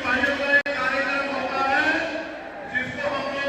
भाइयों का एक कार्यक्रम होता है जिसको हम लोग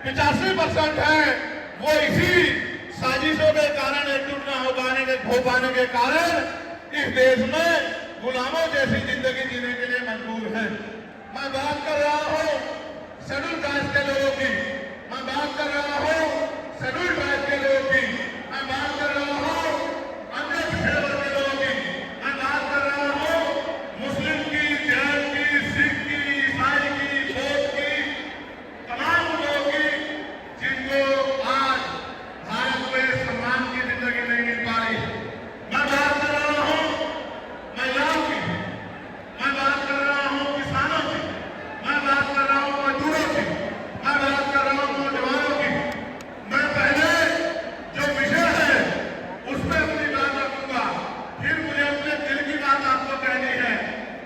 85% है वो इसी साजिशों के कारण, एकजुट न हो पाने के कारण इस देश में गुलामों जैसी जिंदगी जीने के लिए मजबूर है। मैं बात कर रहा हूं शेड्यूल कास्ट के लोगों की, मैं बात कर रहा हूं शेड्यूल ट्राइब के लोगों की, मैं बात कर रहा हूं अन्य पिछड़े वर्ग के लोगों की, मैं बात कर रहा हूं मुस्लिम की, जैन की, सिख की, ईसाई की, बौद्ध की, तमाम लोगों की जिनको आज भारत में सम्मान की जिंदगी नहीं मिल पा रही। मैं बात कर रहा हूं महिलाओं की, मैं बात कर रहा हूं किसानों की, मैं बात कर रहा हूं मजदूरों की, मैं बात कर रहा हूं नौजवानों की। मैं पहले जो विषय है उस पर अपनी बात रखूंगा, फिर मुझे अपने दिल की बात आपको कहनी है।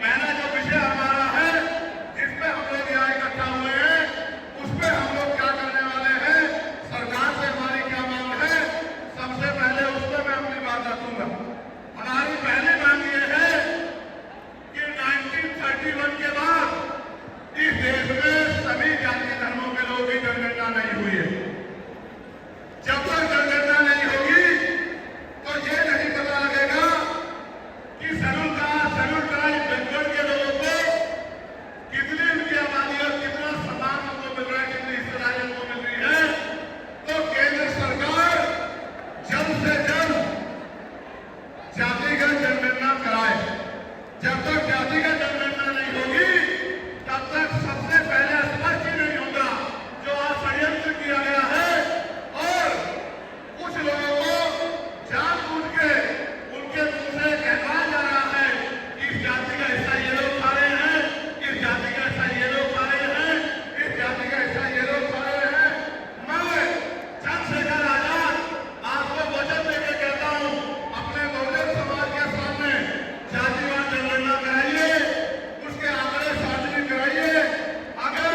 पहला जो विषय हमारा है जिस पे हम लोग यहाँ इकट्ठा हुए हैं, उस पे हम लोग क्या करने वाले हैं, सरकार से हमारी क्या मांग है, सबसे पहले उस पर मैं अपनी बात रखूंगा। हमारी पहली मांग ये है कि 1931 के बाद इस देश में सभी जाति धर्मों के लोगों की जनगणना नहीं हुई है। जब तक जनगणना नहीं होगी तो ये नहीं पता लगेगा कि शेड्यूल ट्राइब बेंगल के लोगों को कितनी उनकी आबादी और कितना सम्मान उनको मिल रहा है, कितनी हिस्सेदारी उनको मिल रही है। तो केंद्र सरकार जल्द से जल्द जातिगत जनगणना कराए। जब तक जातिगत जनगणना नहीं होगी तब तक सबसे पहले स्पष्ट ही नहीं होगा जो आज षड्यंत्र किया गया है और कुछ लोगों को जानबूझ के उनके मुंह से कहवाया जा रहा है कि इस जाति का हिस्सा ये लोग खा रहे हैं, इस जाति का हिस्सा ये लोग खा रहे हैं, इस जाति का हिस्सा ये लोग खा रहे हैं। मैं चंद्रशेखर आजाद आपको वचन देकर कहता हूं, अपने बहुजन समाज के सामने जातिवार जनगणना कराइए, उसके आंकड़े सार्वजनिक कराइए। अगर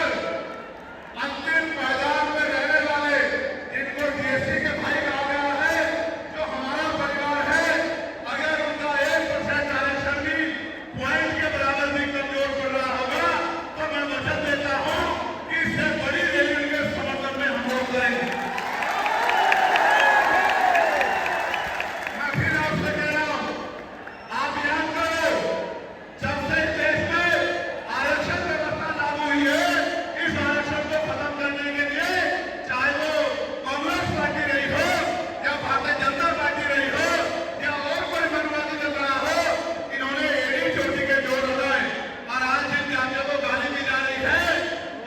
अंतिम पायदान में रहने वाले जिनको जीएसटी के भाई कहा गया है, जो हमारा परिवार है, अगर उनका 1% आरक्षण भी पॉइंट के बराबर भी कमजोर पड़ रहा होगा तो मैं वचन देता हूं कि इससे बड़ी रैली उनके समर्थन में हम लोग करेंगे। मैं फिर आपसे कह रहा हूं, आप याद करो जब से इस देश में आरक्षण व्यवस्था लागू हुई है, इस आरक्षण को खत्म करने के लिए चाहे वो कांग्रेस पार्टी रही हो या भारतीय जनता पार्टी रही हो या और कोई मनवादी चल रहा हो, इन्होंने एड़ी चोटी के जोर लगाए। और आज जिन जातियों को गाली दी जा रही है,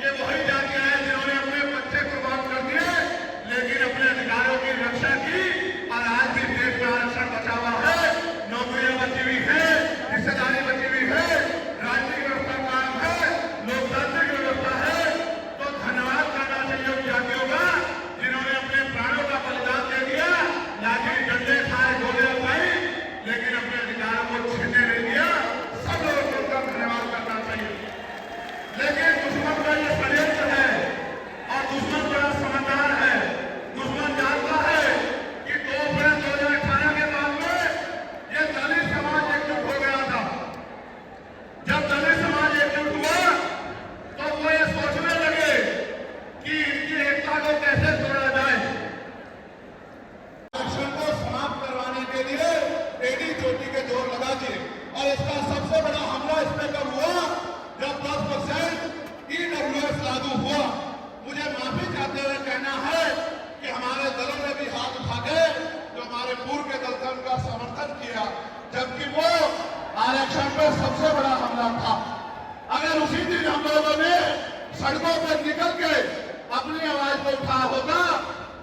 ये वही जातियां हैं जिन्होंने अपने बच्चे कुर्बान कर दिए लेकिन अपने अधिकारों की रक्षा की और आज भी देश में आरक्षण बचा हुआ है, नौकरियां बची हुई है, हिस्सेदारी बची हुई है, राजनीतिक व्यवस्था कायम है, लोकतांत्रिक व्यवस्था है। तो धन्यवाद करना चाहिए उन जातियों का जिन्होंने अपने प्राणों का बलिदान दे दिया, लाठी डंडे खाए, गोले लगाई, लेकिन अपने अधिकारों को छीनने नहीं दिया। सब लोगों को उनका धन्यवाद करना चाहिए। लेकिन दुश्मन का ये षड्यंत्र है और दुश्मन बड़ा समझदार है। दुश्मन जानता है कि 2 अप्रैल 2018 के बाद में ये दलित समाज एकजुट हो गया था। जब दलित समाज एकजुट हुआ तो वो ये सोचने लगे कि इनकी एकता को कैसे तोड़ा जाए। आरक्षण को समाप्त करवाने के लिए एड़ी चोटी के जोर लगा दिए और इसका सबसे बड़ा हमला इसमें कब हुआ, जब 10% ईडब्ल्यूएस लागू हुआ। मुझे माफी चाहते हुए कहना है कि हमारे दलों ने भी हाथ उठा के जो हमारे पूर्व के दल थे उनका समर्थन किया, जबकि वो आरक्षण पे सबसे बड़ा हमला था। अगर उसी दिन हम लोगों ने सड़कों पर निकल के अपनी आवाज को उठाया होगा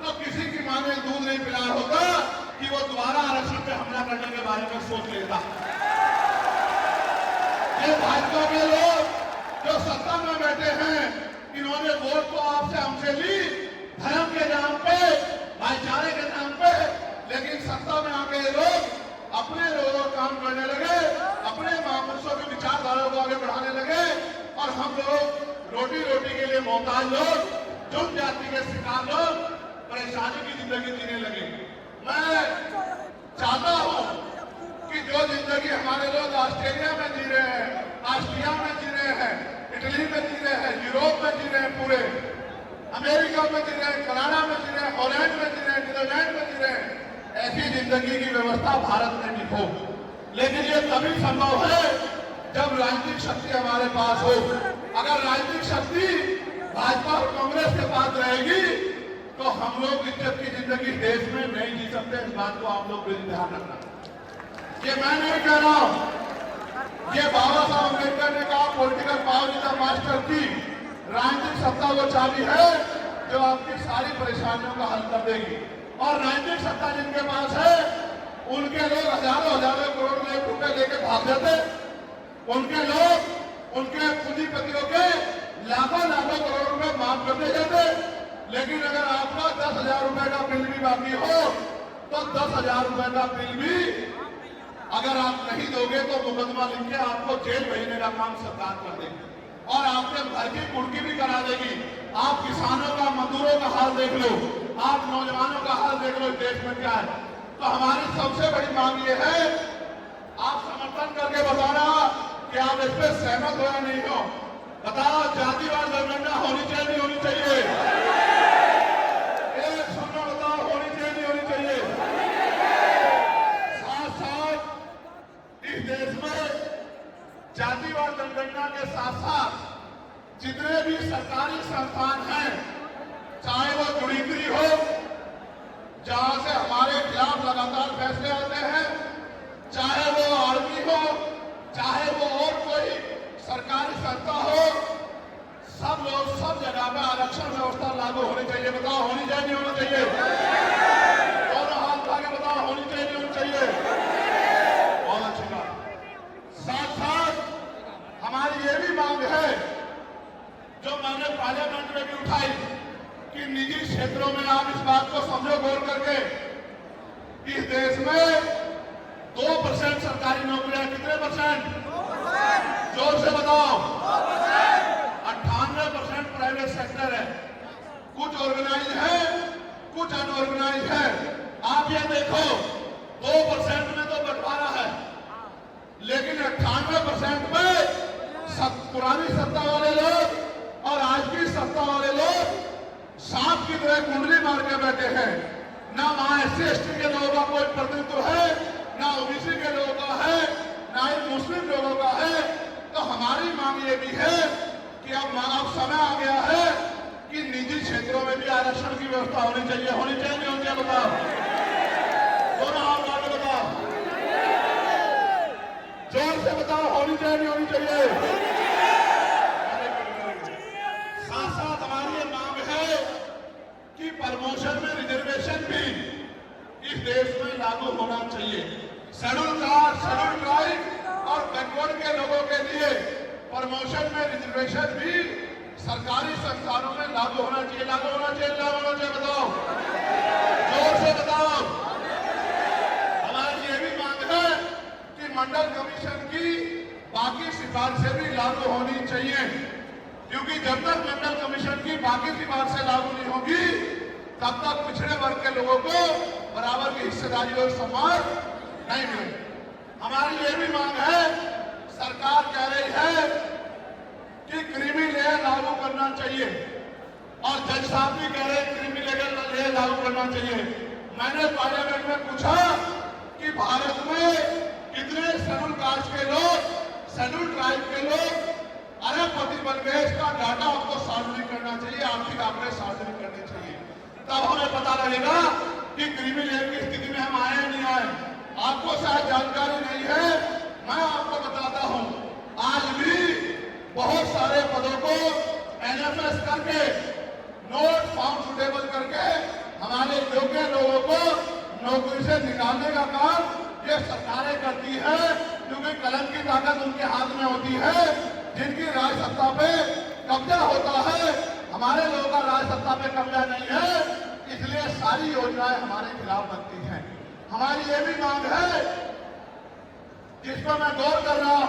तो किसी की मां ने दूध नहीं पिलाया होगा कि वो दोबारा आरक्षण पे हमला करने के बारे में सोच लेता। ये भाजपा के लोग जो सत्ता में बैठे हैं, इन्होंने वोट तो आपसे हमसे ली धर्म के नाम पे, भाईचारे के नाम पे, लेकिन सत्ता में आके लोग अपने लोगों का काम करने लगे, अपने महापुरुषों की विचारधारा को आगे बढ़ाने लगे और हम लोग रोटी के लिए मोहताज लोग, जुट जाति के शिकार लोग परेशानी की जिंदगी जीने लगे। मैं चाहता हूं कि जो जिंदगी हमारे लोग ऑस्ट्रेलिया में जी रहे हैं, ऑस्ट्रिया में जी रहे हैं, इटली में जी रहे हैं, यूरोप में जी रहे हैं, पूरे अमेरिका में जी रहे हैं, कनाडा में जी रहे हैं, हॉलैंड में जी रहे हैं, नीदरलैंड में जी रहे हैं। ऐसी जिंदगी की व्यवस्था भारत में भी हो, लेकिन ये तभी संभव है जब राजनीतिक शक्ति हमारे पास हो। अगर राजनीतिक शक्ति भाजपा और कांग्रेस के पास रहेगी तो हम लोग इज्जत की जिंदगी देश में नहीं जी सकते। इस बात को आप लोग भी ध्यान रखना। ये मैं नहीं कह रहा हूं, ये बाबा साहब अम्बेडकर ने कहा political power is the master की। राजनीतिक सत्ता वो चाबी है जो आपकी सारी परेशानियों का हल कर देगी। और राजनीतिक सत्ता जिनके पास है उनके लोग हजारों हजारों करोड़ रुपए लेके भाग जाते। उनके लोग उनके पूंजीपतियों के लाखों लाखों करोड़ रुपए माफ करते जाते। लेकिन अगर आपका 10,000 रुपए का बिल भी बाकी हो तो 10,000 रुपए का बिल भी अगर आप नहीं दोगे तो मुकदमा लिख के आपको जेल भेजने का काम सरकार कर देगी और आपके घर की कुर्की भी करा देगी। आप किसानों का, मजदूरों का हाल देख लो, आप नौजवानों का हाल देख लो देश में क्या है। तो हमारी सबसे बड़ी मांग ये है, आप समर्थन करके बताना कि आप इस पर सहमत हो या नहीं हो। बताओ, जातिवार जनगणना होनी चाहिए नहीं होनी चाहिए? एक सुनो, बताओ होनी चाहिए नहीं होनी चाहिए? साथ साथ इस देश में जातिवार जनगणना के साथ साथ जितने भी सरकारी संस्थान हैं, चाहे वो जुडिशरी हो जहां से हमारे खिलाफ लगातार फैसले आते हैं, चाहे वो आर्मी हो, चाहे वो और कोई सरकारी संस्था हो, सब लोग सब जगह पे आरक्षण व्यवस्था लागू होनी चाहिए। बताओ होनी चाहिए नहीं होनी चाहिए? दोनों हाथ उठा के बताओ होनी चाहिए नहीं होनी चाहिए? बहुत अच्छी बात। साथ साथ हमारी ये भी मांग है जो मैंने पार्लियामेंट में भी उठाई कि निजी क्षेत्रों में आप इस बात को समझो गौर करके, इस देश में 2% सरकारी नौकरियां, कितने परसेंट? जोर से बताओ। 98% प्राइवेट सेक्टर है। कुछ ऑर्गेनाइज है, कुछ अनऑर्गेनाइज है। आप ये देखो, 2% में तो बंटवारा है, लेकिन 98% में पुरानी सत्ता वाले लोग और आज की सत्ता वाले लोग सांप की तरह कुंडली मार के बैठे हैं। ना वहां SC/ST के लोगों का कोई प्रतिनिधित्व है, ना OBC के लोगों का है, ना ही मुस्लिम लोगों का है। तो हमारी मांग ये भी है कि अब समय आ गया है कि निजी क्षेत्रों में भी आरक्षण की व्यवस्था होनी चाहिए। होनी चाहिए नहीं होनी चाहिए? बताओ, दोनों हाथ आगे बताओ, जोर से बताओ होनी चाहिए नहीं होनी चाहिए? साथ साथ हमारी ये मांग है कि प्रमोशन में रिजर्वेशन भी इस देश में लागू होना चाहिए। शेड्यूल कास्ट, शेड्यूल ट्राइब और बैकवर्ड के लोगों के लिए प्रमोशन में रिजर्वेशन भी सरकारी संस्थानों में लागू होना चाहिए। लागू होना चाहिए, लागू होना चाहिए? बताओ, जोर से बताओ। हमारी ये भी मांग है कि मंडल कमीशन की बाकी सिफारिशें भी लागू होनी चाहिए, क्योंकि जब तक मंडल कमीशन की बाकी सिफारिशें लागू नहीं होगी तब तक पिछड़े वर्ग के लोगों को बराबर की हिस्सेदारी और सम्मान नहीं मिलेगी। हमारी ये भी मांग है, सरकार कह रही है कि क्रीमी लेयर लागू करना चाहिए और जज साहब भी कह रहे हैं क्रीमी लेयर लागू करना चाहिए। मैंने पार्लियामेंट में पूछा कि भारत में कितने शेड्यूल कास्ट के लोग, शेड्यूल ट्राइब के लोग अरबपति बन गए, इसका डाटा आपको सार्वजनिक करना चाहिए, आर्थिक आंकड़े सार्वजनिक करने चाहिए। तब हमें पता लगेगा कि क्रीमी लेयर की स्थिति में हम आए या नहीं आए। आपको शायद जानकारी नहीं है, मैं आपको बताता हूं, आज भी बहुत सारे पदों को NFS करके, नोट फाउंड सुटेबल करके हमारे योग्य लोगों को नौकरी से निकालने का काम ये सरकारें करती है, क्योंकि कलम की ताकत उनके हाथ में होती है। जिनकी राज सत्ता पे कब्जा होता है, हमारे लोगों का राज सत्ता पे कब्जा नहीं है, इसलिए सारी योजनाएं हमारे खिलाफ बनती हैं। हमारी ये भी मांग है जिस पर मैं गौर कर रहा हूं,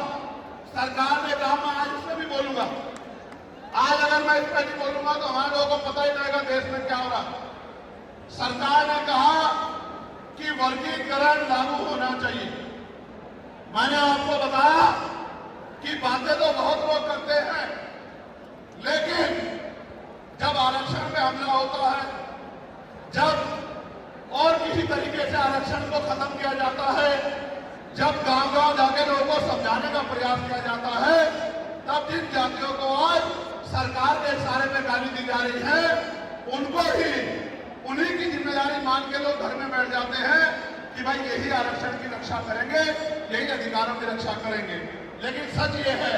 सरकार ने कहा, मैं आज इस पर भी बोलूंगा। आज अगर मैं इस पर नहीं बोलूंगा तो हमारे लोगों को पता ही नहीं रहेगा देश में क्या हो रहा। सरकार ने कहा कि वर्गीकरण लागू होना चाहिए। मैंने आपको बताया कि बातें तो बहुत लोग करते हैं, लेकिन जब आरक्षण आरक्षण पे हमला होता है, जब और किसी तरीके से आरक्षण को खत्म किया जाता है, जब गांव-गांव जाके लोगों को समझाने का प्रयास किया जाता है, तब जिन जातियों को आज सरकार के इशारे पे गाली दी जा रही है, उनको ही उन्हीं की जिम्मेदारी मान के लोग घर में बैठ जाते हैं कि भाई यही आरक्षण की रक्षा करेंगे, यही अधिकारों की रक्षा करेंगे। लेकिन सच ये है,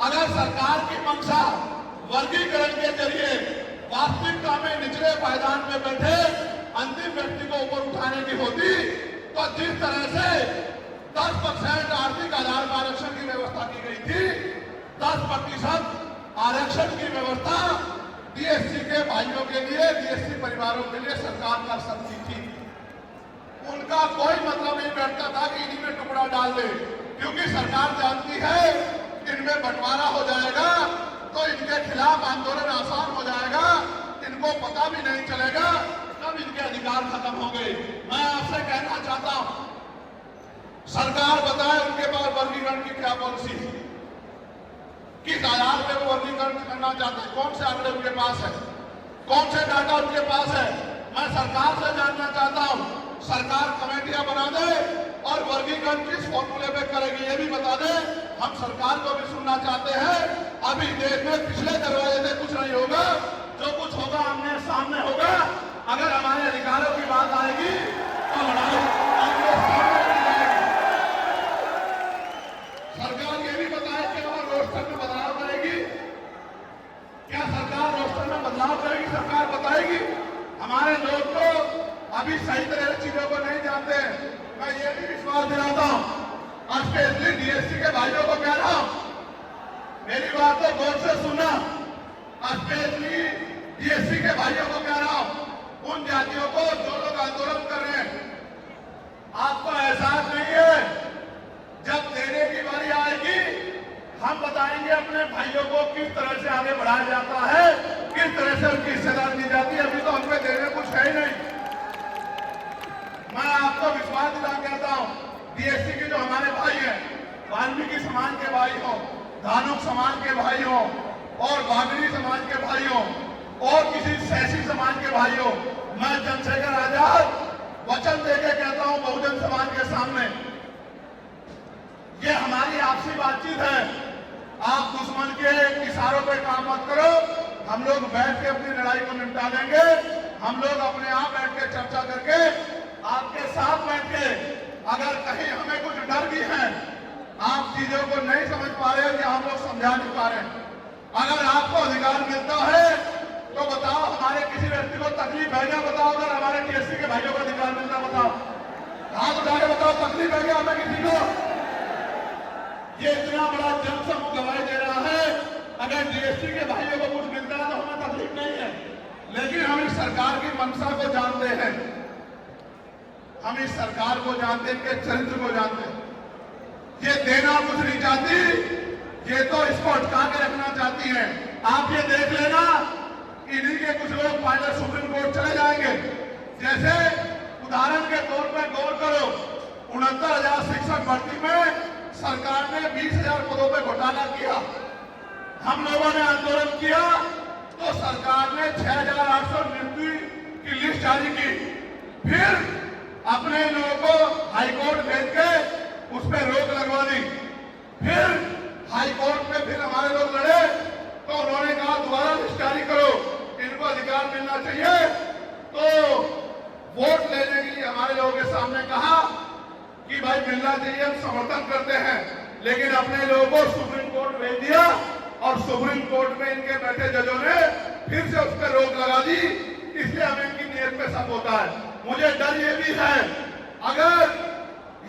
अगर सरकार की मंशा वर्गीकरण के जरिए वास्तविकता में निचले पायदान में बैठे अंतिम व्यक्ति को ऊपर उठाने की होती, तो जिस तरह से 10% आर्थिक आधार पर आरक्षण की व्यवस्था की गई थी, 10% आरक्षण की व्यवस्था डीएससी के भाइयों के लिए, डीएससी परिवारों के लिए सरकार कर सकती थी। उनका कोई मतलब नहीं बैठता था कि इन्हीं में टुकड़ा डाल दे, क्योंकि सरकार जानती है इनमें बंटवारा हो जाएगा तो इनके खिलाफ आंदोलन आसान हो जाएगा, इनको पता भी नहीं चलेगा कब इनके अधिकार खत्म हो गए। मैं आपसे कहना चाहता हूं, सरकार बताए उनके पास वर्गीकरण की क्या पॉलिसी है, किस आधार पे वो वर्गीकरण करना चाहते हैं, कौन से आंकड़े उनके पास है, कौन से डाटा उनके पास है। मैं सरकार से जानना चाहता हूं, सरकार कमेटियां बना दे और वर्गीकरण किस फॉर्मूले पे करेगी ये भी बता दे। हम सरकार को भी सुनना चाहते हैं। अभी देश में पिछले दरवाजे से कुछ नहीं होगा, जो कुछ होगा आमने सामने होगा। अगर हमारे अधिकारों की बात आएगी तो लड़ाई आमने सामने की जाएगी। सरकार ये भी बताए कि और रोस्टर में बदलाव करेगी, क्या सरकार रोस्टर में बदलाव करेगी, सरकार बताएगी। हमारे लोग तो अभी सही तरह से चीजों को नहीं जानते हैं। मैं ये भी विश्वास दिलाता हूं, स्पेशली डीएससी के भाइयों को कह रहा हूं, मेरी बात तो गौर से सुनना। स्पेशली डीएससी के भाइयों को कह रहा हूं, उन जातियों को जो लोग आंदोलन कर रहे हैं, आपको एहसास नहीं है, जब देने की बारी आएगी हम बताएंगे अपने भाइयों को किस तरह से आगे बढ़ाया जाता है, किस तरह से उनकी हिस्सेदारी दी जाती है। अभी तो हमें देने कुछ है ही नहीं। मैं आपको विश्वास दिला कहता हूं, डीएससी के जो हमारे भाई हैं, वाल्मीकि समाज के भाई हो, धानुक समाज के भाई हो, और बागड़ी समाज के भाई हो, और किसी सैसी समाज के भाई हो, मैं चंद्रशेखर आजाद वचन देके कहता हूं बहुजन समाज के सामने, ये हमारी आपसी बातचीत है। आप दुश्मन के इशारों पे काम मत करो, हम लोग बैठ के अपनी लड़ाई को निपटा देंगे। हम लोग अपने आप बैठ के चर्चा करके आपके साथ बैठ के, अगर कहीं हमें कुछ डर भी है, आप चीजों को नहीं समझ पा रहे हैं या हम लोग समझा नहीं पा रहे हैं, अगर आपको अधिकार मिलता है तो बताओ, हमारे किसी व्यक्ति को तकलीफ है क्या बताओ। अगर हमारे डीएससी के भाइयों को अधिकार मिलता बताओ, हाथ उठा के बताओ, तकलीफ है क्या हमें किसी को। ये इतना बड़ा जनसमूह गवाही दे रहा है, अगर डीएससी के भाइयों को कुछ मिलता है तो हमें तकलीफ नहीं है। लेकिन हम इस सरकार की मंशा को जानते हैं, हम इस सरकार को जानते हैं, इनके चरित्र को जानते हैं। ये देना कुछ नहीं चाहती, ये तो इसको अटका के रखना चाहती है। आप ये देख लेना, इन्हीं के कुछ लोग फाइनल सुप्रीम कोर्ट चले जाएंगे। जैसे उदाहरण के तौर पर गौर करो, 69,000 शिक्षक भर्ती में सरकार ने 20,000 पदों पर घोटाला किया। हम लोगों ने आंदोलन किया तो सरकार ने 6,800 नियुक्ति की लिस्ट जारी की, फिर अपने लोगों को हाईकोर्ट भेज के उस पर रोक लगवा दी। फिर हाईकोर्ट में फिर हमारे लोग लड़े तो उन्होंने कहा दोबारा लिस्ट जारी करो, इनको अधिकार मिलना चाहिए। तो वोट लेने के लिए हमारे लोगों के सामने कहा कि भाई मिलना चाहिए, हम समर्थन करते हैं, लेकिन अपने लोगों को सुप्रीम कोर्ट भेज दिया और सुप्रीम कोर्ट में इनके बैठे जजों ने फिर से उस पर रोक लगा दी। इसलिए हमें इनकी नीयत पे शक होता है। मुझे डर ये भी है, अगर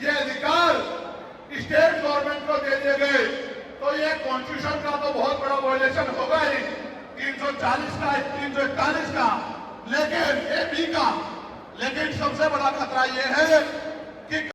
ये अधिकार स्टेट गवर्नमेंट को दे दिए गए तो ये कॉन्स्टिट्यूशन का तो बहुत बड़ा वायलेशन होगा ही, 340 का, 341 का, लेकिन एपी का। लेकिन सबसे बड़ा खतरा ये है कि